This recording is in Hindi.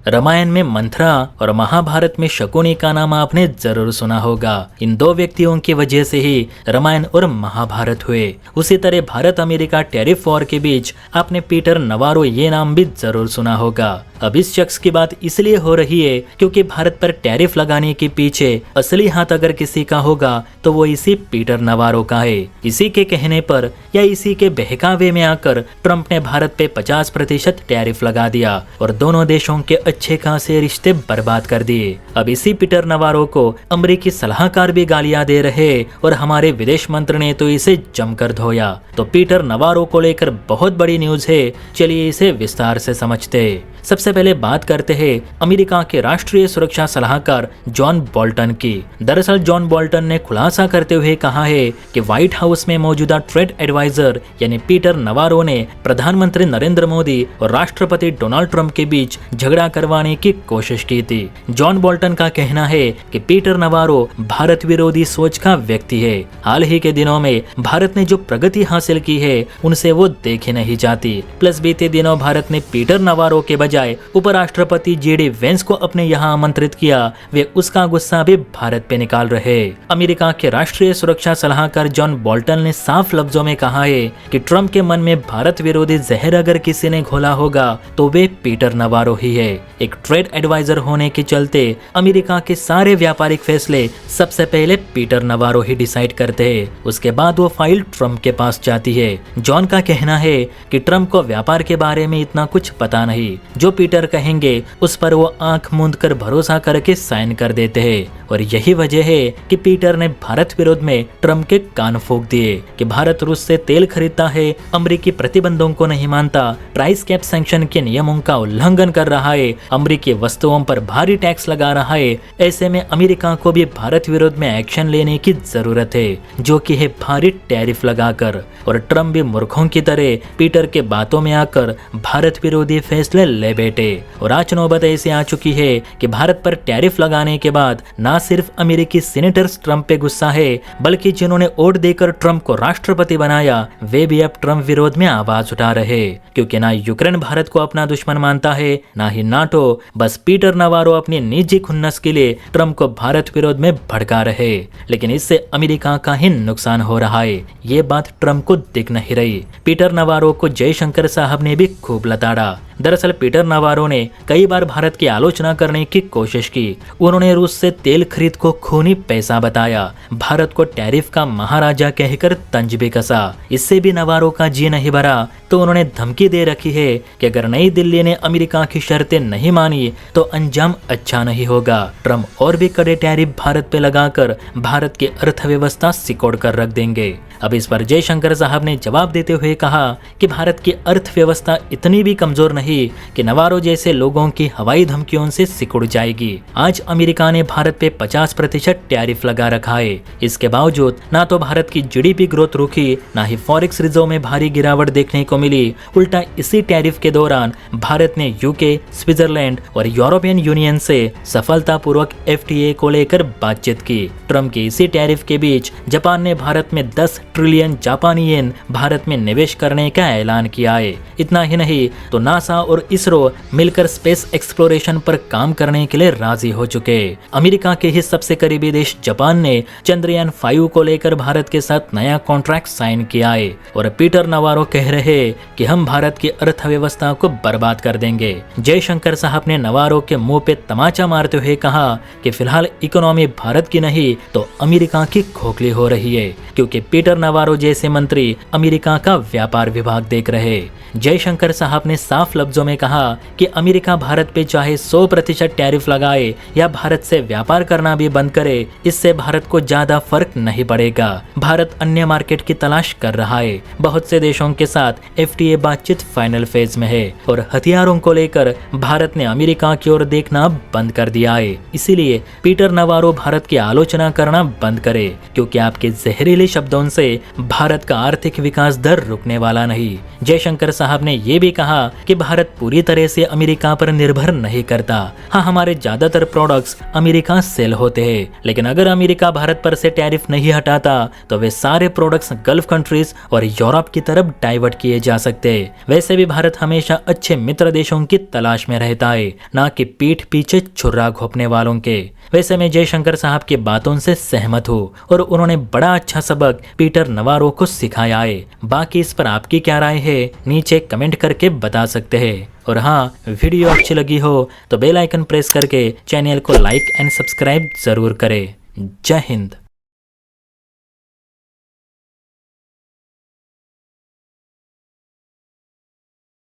रामायण में मंथरा और महाभारत में शकुनी का नाम आपने जरूर सुना होगा। इन दो व्यक्तियों की वजह से ही रामायण और महाभारत हुए। उसी तरह भारत अमेरिका टैरिफ वॉर के बीच आपने पीटर नवारो ये नाम भी जरूर सुना होगा। अब इस शख्स की बात इसलिए हो रही है क्योंकि भारत पर टैरिफ लगाने के पीछे असली हाथ अगर किसी का होगा तो वो इसी पीटर नवारो का है। इसी के कहने पर या इसी के बहकावे में आकर ट्रंप ने भारत पे 50% टैरिफ लगा दिया और दोनों देशों के अच्छे खासे रिश्ते बर्बाद कर दिए। अब इसी पीटर नवारो को अमेरिकी सलाहकार भी गालियां दे रहे और हमारे विदेश मंत्री ने तो इसे जमकर धोया। तो पीटर नवारो को लेकर बहुत बड़ी न्यूज है, चलिए इसे विस्तार से समझते हैं। सबसे पहले बात करते हैं अमेरिका के राष्ट्रीय सुरक्षा सलाहकार जॉन बोल्टन की। दरअसल जॉन बोल्टन ने खुलासा करते हुए कहा है कि व्हाइट हाउस में मौजूदा ट्रेड एडवाइजर यानी पीटर नवारो ने प्रधानमंत्री नरेंद्र मोदी और राष्ट्रपति डोनाल्ड ट्रंप के बीच झगड़ा करवाने की कोशिश की थी। जॉन बोल्टन का कहना है कि पीटर नवारो भारत विरोधी सोच का व्यक्ति है। हाल ही के दिनों में भारत ने जो प्रगति हासिल की है उनसे वो देखी नहीं जाती। प्लस बीते दिनों भारत ने पीटर नवारो के बजाय उपराष्ट्रपति जेडी वेंस को अपने यहाँ आमंत्रित किया। वे उसका गुस्सा भी भारत पे निकाल रहे। अमेरिका के राष्ट्रीय सुरक्षा सलाहकार जॉन बोल्टन ने साफ लफ्जों में कहा है कि ट्रंप के मन में भारत विरोधी जहर अगर किसी ने घोला होगा तो वे पीटर नवारो ही है। एक ट्रेड एडवाइजर होने के चलते अमेरिका के सारे व्यापारिक फैसले सबसे पहले पीटर नवारो ही डिसाइड करते हैं। उसके बाद वो फाइल ट्रंप के पास जाती है। जॉन का कहना है कि ट्रंप को व्यापार के बारे में इतना कुछ पता नहीं। जो पीटर कहेंगे उस पर वो आंख मूंद कर भरोसा करके साइन कर देते हैं और यही वजह है कि पीटर ने भारत विरोध में ट्रंप के कान फूंक दिए कि भारत रूस से तेल खरीदता है, अमेरिकी प्रतिबंधों को नहीं मानता, प्राइस कैप सैंक्शन के नियमों का उल्लंघन कर रहा है, अमेरिकी वस्तुओं पर भारी टैक्स लगा रहा है। ऐसे में अमेरिका को भी भारत विरोध में एक्शन लेने की जरूरत है, जो कि है भारी टैरिफ लगाकर। और ट्रंप भी मूर्खों की तरह पीटर के बातों में आकर भारत विरोधी फैसले ले बैठे। और आज नौबत ऐसी आ चुकी है कि भारत पर टैरिफ लगाने के बाद ना सिर्फ अमेरिकी सीनेटर्स ट्रंप पे गुस्सा है, बल्कि जिन्होंने वोट देकर ट्रंप को राष्ट्रपति बनाया वे भी अब ट्रंप विरोध में आवाज उठा रहे। क्योंकि ना यूक्रेन भारत को अपना दुश्मन मानता है, ना ही नाटो। बस पीटर नवारो अपनी निजी खुन्नस के लिए ट्रंप को भारत विरोध में भड़का रहे। लेकिन इससे अमेरिका का ही नुकसान हो रहा है, ये बात ट्रंप को दिख नहीं रही। पीटर नवारो को जयशंकर साहब ने भी खूब लताड़ा। दरअसल पीटर नवारो ने कई बार भारत की आलोचना करने की कोशिश की। उन्होंने रूस से तेल खरीद को खूनी पैसा बताया, भारत को टैरिफ का महाराजा कहकर तंज भी कसा। इससे भी नवारो का जी नहीं भरा तो उन्होंने धमकी दे रखी है कि अगर नई दिल्ली ने अमेरिका की शर्तें नहीं मानी तो अंजाम अच्छा नहीं होगा। ट्रंप और भी कड़े टैरिफ भारत पे लगाकर भारत की अर्थव्यवस्था सिकोड़ कर रख देंगे। अब इस पर जयशंकर साहब ने जवाब देते हुए कहा कि भारत की अर्थव्यवस्था इतनी भी कमजोर नहीं कि नवारो जैसे लोगों की हवाई धमकियों से सिकुड़ जाएगी। आज अमेरिका ने भारत पे 50% टैरिफ लगा रखा है। इसके बावजूद ना तो भारत की जीडीपी ग्रोथ रुकी, ना ही फॉरेक्स रिजर्व में भारी गिरावट देखने को मिली। उल्टा इसी टैरिफ के दौरान भारत ने यूके, स्विट्जरलैंड और यूरोपियन यूनियन से सफलतापूर्वक एफटीए को लेकर बातचीत की। ट्रंप के इसी टैरिफ के बीच जापान ने भारत में 10 ट्रिलियन जापानी येन भारत में निवेश करने का ऐलान किया है। इतना ही नहीं तो नासा और इसरो मिलकर स्पेस एक्सप्लोरेशन पर काम करने के लिए राजी हो चुके। अमेरिका के ही सबसे करीबी देश जापान ने चंद्रयान 5 को लेकर भारत के साथ नया कॉन्ट्रैक्ट साइन किया है। और पीटर नवारो कह रहे कि हम भारत की अर्थव्यवस्था को बर्बाद कर देंगे। जयशंकर साहब ने नवारो के मुंह पे तमाचा मारते हुए कहा कि फिलहाल इकोनॉमी भारत की नहीं तो अमेरिका की खोखली हो रही है, क्योंकि पीटर नवारो जैसे मंत्री अमेरिका का व्यापार विभाग देख रहे। जयशंकर साहब ने साफ लफ्जों में कहा कि अमेरिका भारत पे चाहे 100% टैरिफ लगाए या भारत से व्यापार करना भी बंद करे, इससे भारत को ज्यादा फर्क नहीं पड़ेगा। भारत अन्य मार्केट की तलाश कर रहा है। बहुत से देशों के साथ एफटीए बातचीत फाइनल फेज में है और हथियारों को लेकर भारत ने अमेरिका की ओर देखना बंद कर दिया है। इसीलिए पीटर नवारो भारत की आलोचना करना बंद करे, क्योंकि आपके जहरीले शब्दों से भारत का आर्थिक विकास दर रुकने वाला नहीं। जयशंकर साहब ने यह भी कहा कि भारत पूरी तरह से अमेरिका पर निर्भर नहीं करता। हाँ, हमारे ज्यादातर प्रोडक्ट्स अमेरिका सेल होते हैं, लेकिन अगर अमेरिका भारत पर से टैरिफ नहीं हटाता तो वे सारे प्रोडक्ट्स गल्फ कंट्रीज और यूरोप की तरफ डाइवर्ट किए जा सकते। वैसे भी भारत हमेशा अच्छे मित्र देशों की तलाश में रहता है, ना कि पीठ पीछे छुरा घोंपने वालों के। वैसे मैं जयशंकर साहब की बातों से सहमत हूँ और उन्होंने बड़ा अच्छा सबक पीटर नवारो को सिखाया है। बाकी इस पर आपकी क्या राय है नीचे कमेंट करके बता सकते हैं। और हाँ, वीडियो अच्छी लगी हो तो बेल आइकन प्रेस करके चैनल को लाइक एंड सब्सक्राइब जरूर करें। जय हिंद।